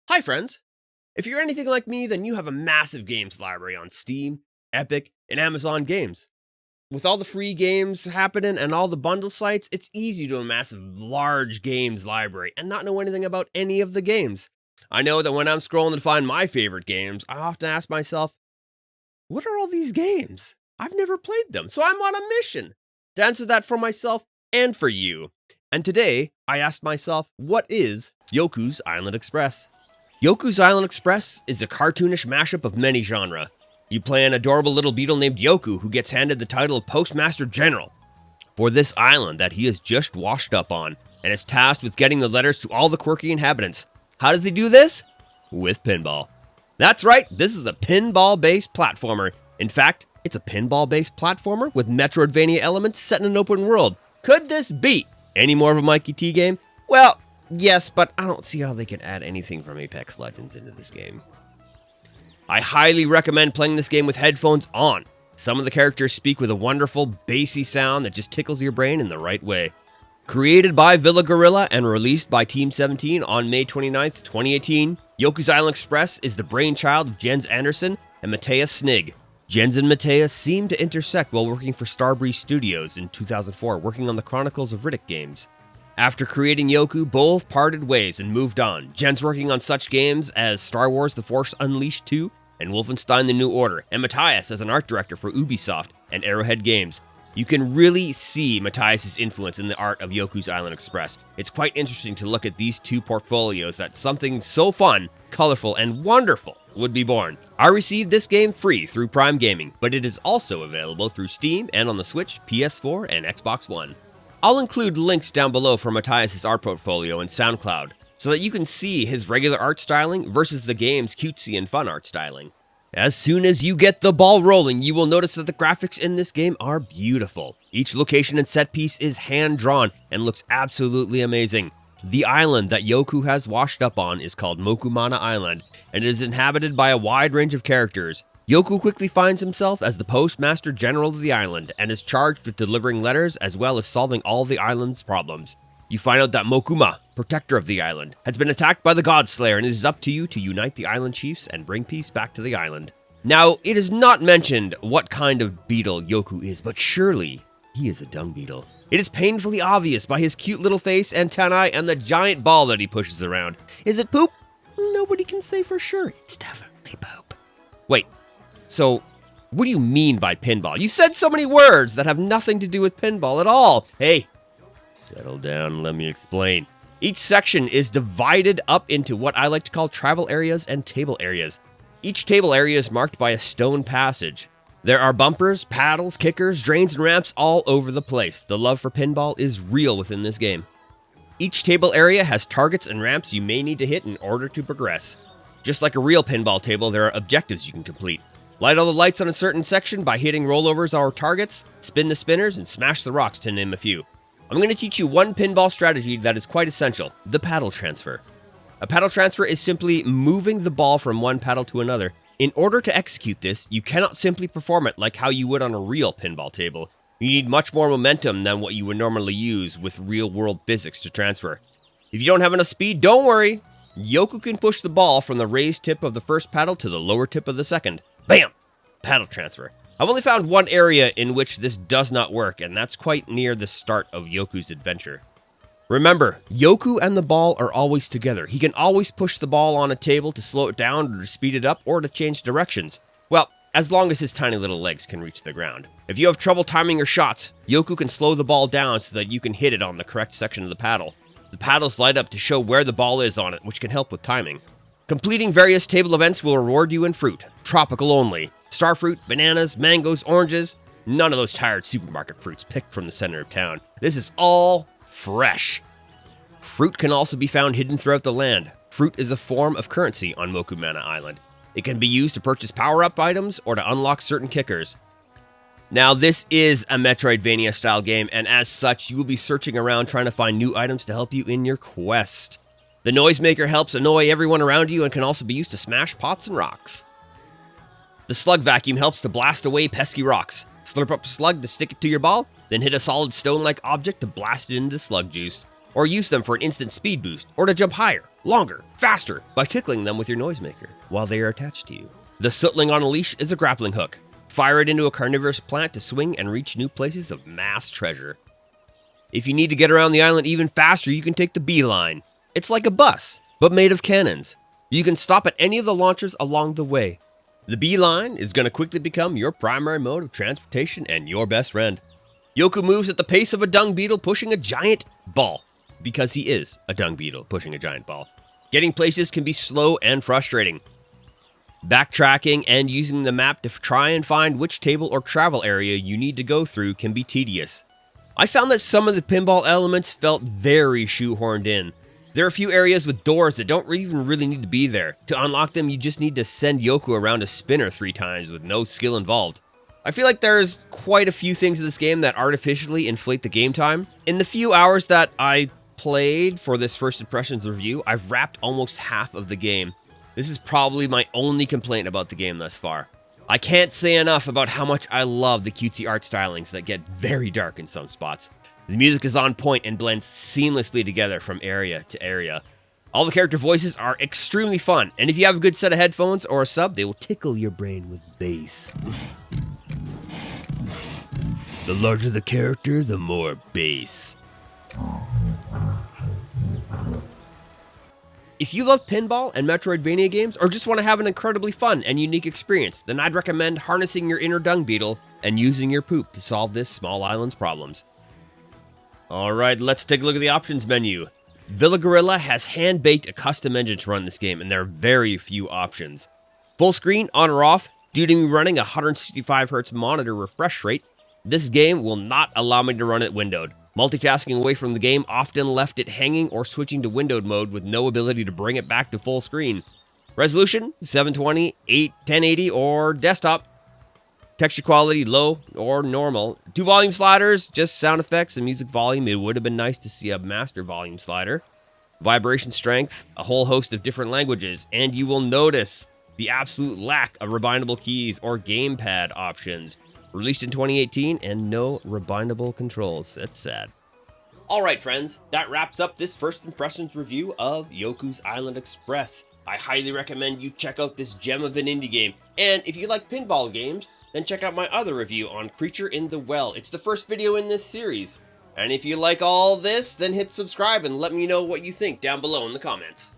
Hi friends! If you're anything like me, then you have a massive games library on Steam, Epic, and Amazon Games. With all the free games happening and all the bundle sites, it's easy to amass a large games library and not know anything about any of the games. I know that when I'm scrolling to find my favorite games, I often ask myself, what are all these games? I've never played them, so I'm on a mission to answer that for myself and for you. And today, I asked myself, what is Yoku's Island Express? Yoku's Island Express is a cartoonish mashup of many genres. You play an adorable little beetle named Yoku who gets handed the title of Postmaster General for this island that he has just washed up on and is tasked with getting the letters to all the quirky inhabitants. How does he do this? With pinball. That's right, this is a pinball-based platformer. In fact, it's a pinball-based platformer with Metroid-Vania elements set in an open world. Could this be any more of a MikeyT game? Well, yes, but I don't see how they can add anything from Apex Legends into this game. I highly recommend playing this game with headphones on. Some of the characters speak with a wonderful, bassy sound that just tickles your brain in the right way. Created by Villa Gorilla and released by Team 17 on May 29th, 2018, Yoku's Island Express is the brainchild of Jens Anderson and Mattias Snig. Jens and Mattias seem to intersect while working for Starbreeze Studios in 2004, working on the Chronicles of Riddick games. After creating Yoku, both parted ways and moved on. Jens working on such games as Star Wars The Force Unleashed 2 and Wolfenstein The New Order, and Mattias as an art director for Ubisoft and Arrowhead Games. You can really see Mattias' influence in the art of Yoku's Island Express. It's quite interesting to look at these two portfolios that something so fun, colorful, and wonderful would be born. I received this game free through Prime Gaming, but it is also available through Steam and on the Switch, PS4, and Xbox One. I'll include links down below for Mattias' art portfolio and SoundCloud, so that you can see his regular art styling versus the game's cutesy and fun art styling. As soon as you get the ball rolling, you will notice that the graphics in this game are beautiful. Each location and set piece is hand-drawn and looks absolutely amazing. The island that Yoku has washed up on is called Mokumana Island, and it is inhabited by a wide range of characters. Yoku quickly finds himself as the Postmaster General of the island and is charged with delivering letters as well as solving all the island's problems. You find out that Mokuma, protector of the island, has been attacked by the Godslayer, and it is up to you to unite the island chiefs and bring peace back to the island. Now, it is not mentioned what kind of beetle Yoku is, but surely he is a dung beetle. It is painfully obvious by his cute little face, antennae, and the giant ball that he pushes around. Is it poop? Nobody can say for sure. It's definitely poop. Wait, so what do you mean by pinball? You said so many words that have nothing to do with pinball at all. Hey, settle down and let me explain. Each section is divided up into what I like to call travel areas and table areas. Each table area is marked by a stone passage. There are bumpers, paddles, kickers, drains, and ramps all over the place. The love for pinball is real within this game. Each table area has targets and ramps you may need to hit in order to progress. Just like a real pinball table, there are objectives you can complete. Light all the lights on a certain section by hitting rollovers or targets, spin the spinners, and smash the rocks, to name a few. I'm going to teach you one pinball strategy that is quite essential, the paddle transfer. A paddle transfer is simply moving the ball from one paddle to another. In order to execute this, you cannot simply perform it like how you would on a real pinball table. You need much more momentum than what you would normally use with real-world physics to transfer. If you don't have enough speed, don't worry. Yoku can push the ball from the raised tip of the first paddle to the lower tip of the second. Bam! Paddle transfer. I've only found one area in which this does not work, and that's quite near the start of Yoku's adventure. Remember, Yoku and the ball are always together. He can always push the ball on a table to slow it down or to speed it up or to change directions. Well, as long as his tiny little legs can reach the ground. If you have trouble timing your shots, Yoku can slow the ball down so that you can hit it on the correct section of the paddle. The paddles light up to show where the ball is on it, which can help with timing. Completing various table events will reward you in fruit, tropical only. Starfruit, bananas, mangoes, oranges, none of those tired supermarket fruits picked from the center of town. This is all fresh. Fruit can also be found hidden throughout the land. Fruit is a form of currency on Mokumana Island. It can be used to purchase power-up items or to unlock certain kickers. Now, this is a Metroid-Vania style game, and as such, you will be searching around trying to find new items to help you in your quest. The Noisemaker helps annoy everyone around you and can also be used to smash pots and rocks. The slug vacuum helps to blast away pesky rocks. Slurp up a slug to stick it to your ball, then hit a solid stone-like object to blast it into slug juice. Or use them for an instant speed boost, or to jump higher, longer, faster by tickling them with your Noisemaker while they are attached to you. The sootling on a leash is a grappling hook. Fire it into a carnivorous plant to swing and reach new places of mass treasure. If you need to get around the island even faster, you can take the beeline. It's like a bus, but made of cannons. You can stop at any of the launchers along the way. The beeline is going to quickly become your primary mode of transportation and your best friend. Yoku moves at the pace of a dung beetle pushing a giant ball, because he is a dung beetle pushing a giant ball. Getting places can be slow and frustrating. Backtracking and using the map to try and find which table or travel area you need to go through can be tedious. I found that some of the pinball elements felt very shoehorned in. There are a few areas with doors that don't even really need to be there. To unlock them, you just need to send Yoku around a spinner 3 times with no skill involved. I feel like there's quite a few things in this game that artificially inflate the game time. In the few hours that I played for this first impressions review, I've wrapped almost half of the game. This is probably my only complaint about the game thus far. I can't say enough about how much I love the cutesy art stylings that get very dark in some spots. The music is on point and blends seamlessly together from area to area. All the character voices are extremely fun, and if you have a good set of headphones or a sub, they will tickle your brain with bass. The larger the character, the more bass. If you love pinball and Metroid-Vania games, or just want to have an incredibly fun and unique experience, then I'd recommend harnessing your inner dung beetle and using your poop to solve this small island's problems. Alright, let's take a look at the options menu. Villa Gorilla has hand-baked a custom engine to run this game, and there are very few options. Full screen, on or off. Due to me running a 165Hz monitor refresh rate, this game will not allow me to run it windowed. Multitasking away from the game often left it hanging or switching to windowed mode with no ability to bring it back to full screen. Resolution, 720, 1080, or desktop. Texture quality, low or normal. 2 volume sliders, just sound effects and music volume. It would have been nice to see a master volume slider. Vibration strength, a whole host of different languages, and you will notice the absolute lack of rebindable keys or gamepad options. Released in 2018 and no rebindable controls. That's sad. Alright friends, that wraps up this first impressions review of Yoku's Island Express. I highly recommend you check out this gem of an indie game, and if you like pinball games, then check out my other review on Creature in the Well. It's the first video in this series. And if you like all this, then hit subscribe and let me know what you think down below in the comments.